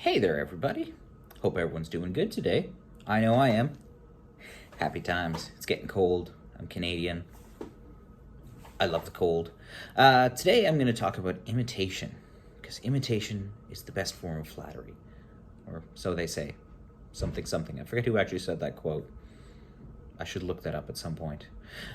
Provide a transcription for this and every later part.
Hey there, everybody. Hope everyone's doing good today. I know I am. Happy times. It's getting cold. I'm Canadian. I love the cold. Today I'm going to talk about imitation, because imitation is the best form of flattery. Or so they say. Something, something. I forget who actually said that quote. I should look that up at some point.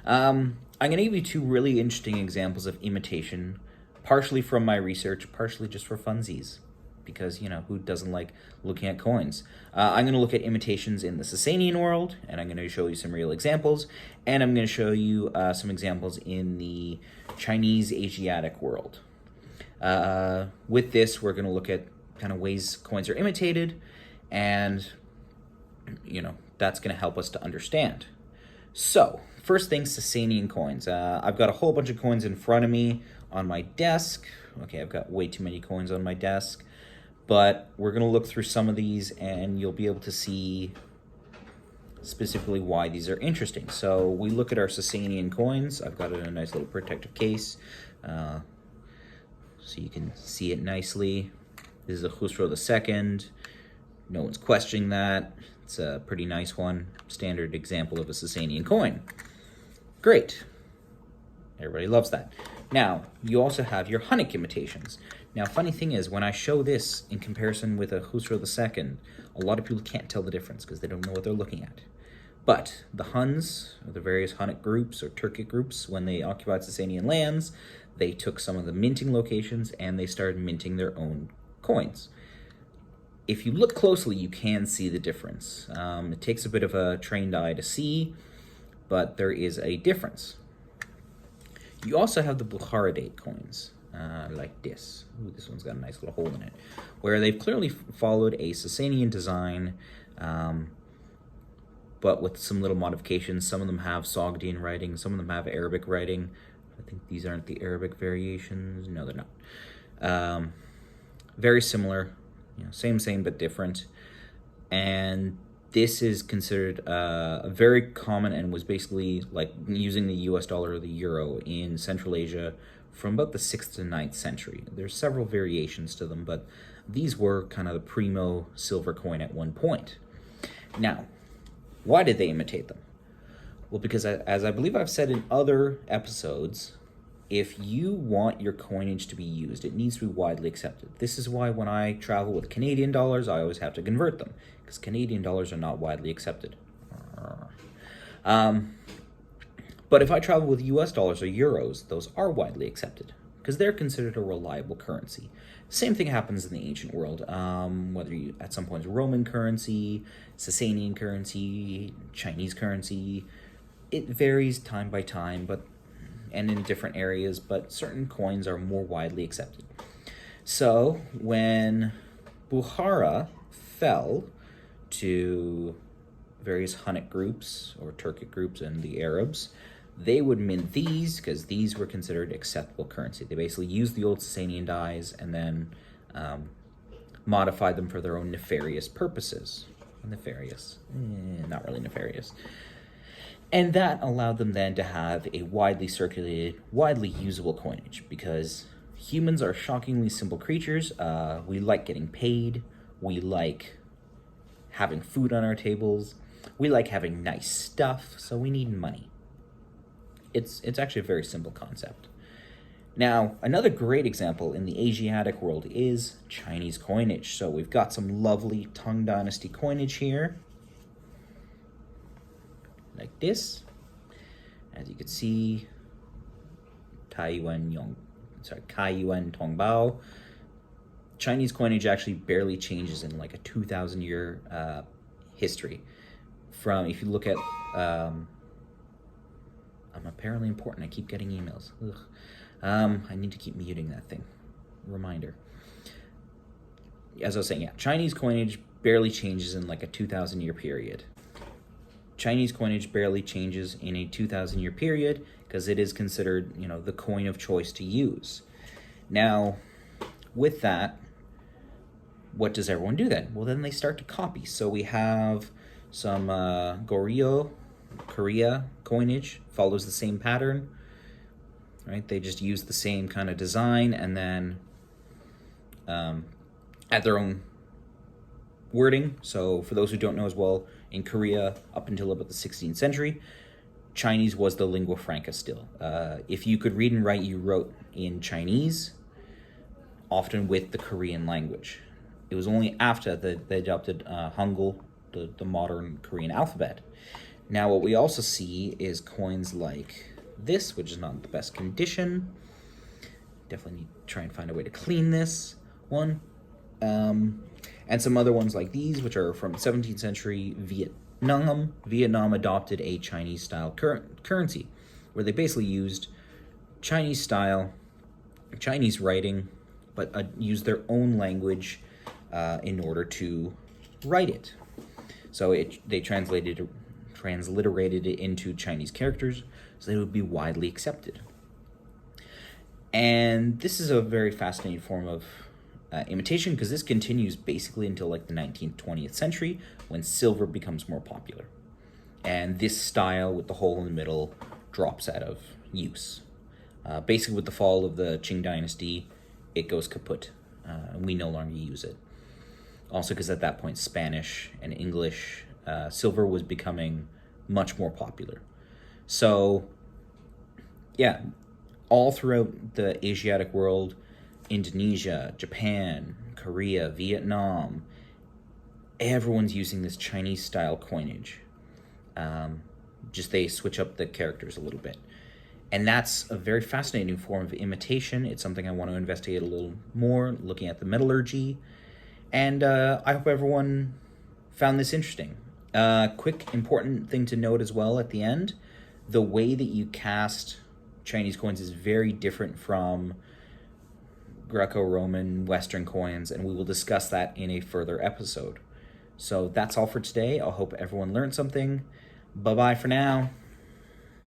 I'm going to give you two really interesting examples of imitation, partially from my research, partially just for funsies. Because, who doesn't like looking at coins? I'm going to look at imitations in the Sasanian world, and I'm going to show you some real examples, and I'm going to show you some examples in the Chinese Asiatic world. With this, we're going to look at kind of ways coins are imitated, and, that's going to help us to understand. So, first thing, Sasanian coins. I've got a whole bunch of coins in front of me on my desk. Okay, I've got way too many coins on my desk. But we're going to look through some of these, and you'll be able to see specifically why these are interesting. So we look at our Sasanian coins. I've got it in a nice little protective case, so you can see it nicely. This is a Khusro II. No one's questioning that. It's a pretty nice one. Standard example of a Sasanian coin. Great. Everybody loves that. Now, you also have your Hunnic imitations. Now, funny thing is, when I show this in comparison with a Khusro II, a lot of people can't tell the difference because they don't know what they're looking at. But the Huns, or the various Hunnic groups or Turkic groups, when they occupied Sasanian lands, they took some of the minting locations and they started minting their own coins. If you look closely, you can see the difference. It takes a bit of a trained eye to see, but there is a difference. You also have the Bukharadate coins, like this. Ooh, this one's got a nice little hole in it, where they've clearly followed a Sasanian design, but with some little modifications. Some of them have Sogdian writing, some of them have Arabic writing. I think these aren't the Arabic variations. No, they're not. Very similar, same but different. And this is considered very common and was basically like using the US dollar or the euro in Central Asia from about the 6th to 9th century. There's several variations to them, but these were kind of the primo silver coin at one point. Now, why did they imitate them? Well, because as I believe I've said in other episodes, if you want your coinage to be used, it needs to be widely accepted. This is why when I travel with Canadian dollars, I always have to convert them, because Canadian dollars are not widely accepted. But if I travel with US dollars or euros, those are widely accepted, because they're considered a reliable currency. Same thing happens in the ancient world, whether you, at some points, Roman currency, Sasanian currency, Chinese currency. It varies time by time, and in different areas, but certain coins are more widely accepted. So when Bukhara fell to various Hunnic groups or Turkic groups and the Arabs, they would mint these because these were considered acceptable currency. They basically used the old Sasanian dies and then modified them for their own nefarious purposes. Nefarious. Not really nefarious. And that allowed them then to have a widely circulated, widely usable coinage, because humans are shockingly simple creatures. We like getting paid. We like having food on our tables. We like having nice stuff, so we need money. It's actually a very simple concept. Now, another great example in the Asiatic world is Chinese coinage. So we've got some lovely Tang Dynasty coinage here, like this. As you can see, Kai Yuan Tongbao. Chinese coinage actually barely changes in like a 2,000 year history. From, if you look at, I'm apparently important. I keep getting emails. I need to keep muting that thing. Reminder. As I was saying, Chinese coinage barely changes in like a 2,000 year period. Chinese coinage barely changes in a 2,000 year period because it is considered, the coin of choice to use. Now, with that, what does everyone do then? Well, then they start to copy. So we have some Goryeo, Korea coinage, follows the same pattern, right? They just use the same kind of design and then add their own wording. So for those who don't know as well, in Korea, up until about the 16th century, Chinese was the lingua franca still. If you could read and write, you wrote in Chinese, often with the Korean language. It was only after that they adopted Hangul, the modern Korean alphabet. Now what we also see is coins like this, which is not in the best condition. Definitely need to try and find a way to clean this one. And some other ones like these, which are from 17th century Vietnam. Vietnam adopted a Chinese-style currency, where they basically used Chinese-style, Chinese writing, but used their own language in order to write it. So they transliterated it into Chinese characters, so they would be widely accepted. And this is a very fascinating form of imitation, because this continues basically until like the 19th, 20th century, when silver becomes more popular. And this style with the hole in the middle drops out of use. Basically with the fall of the Qing dynasty, it goes kaput. We no longer use it. Also because at that point, Spanish and English, silver was becoming much more popular. So, yeah, all throughout the Asiatic world, Indonesia, Japan, Korea, Vietnam, everyone's using this Chinese-style coinage. Just they switch up the characters a little bit. And that's a very fascinating form of imitation. It's something I want to investigate a little more, looking at the metallurgy. And I hope everyone found this interesting. Quick, important thing to note as well at the end, the way that you cast Chinese coins is very different from Greco-Roman Western coins, and we will discuss that in a further episode. So that's all for today. I hope everyone learned something. Bye-bye for now.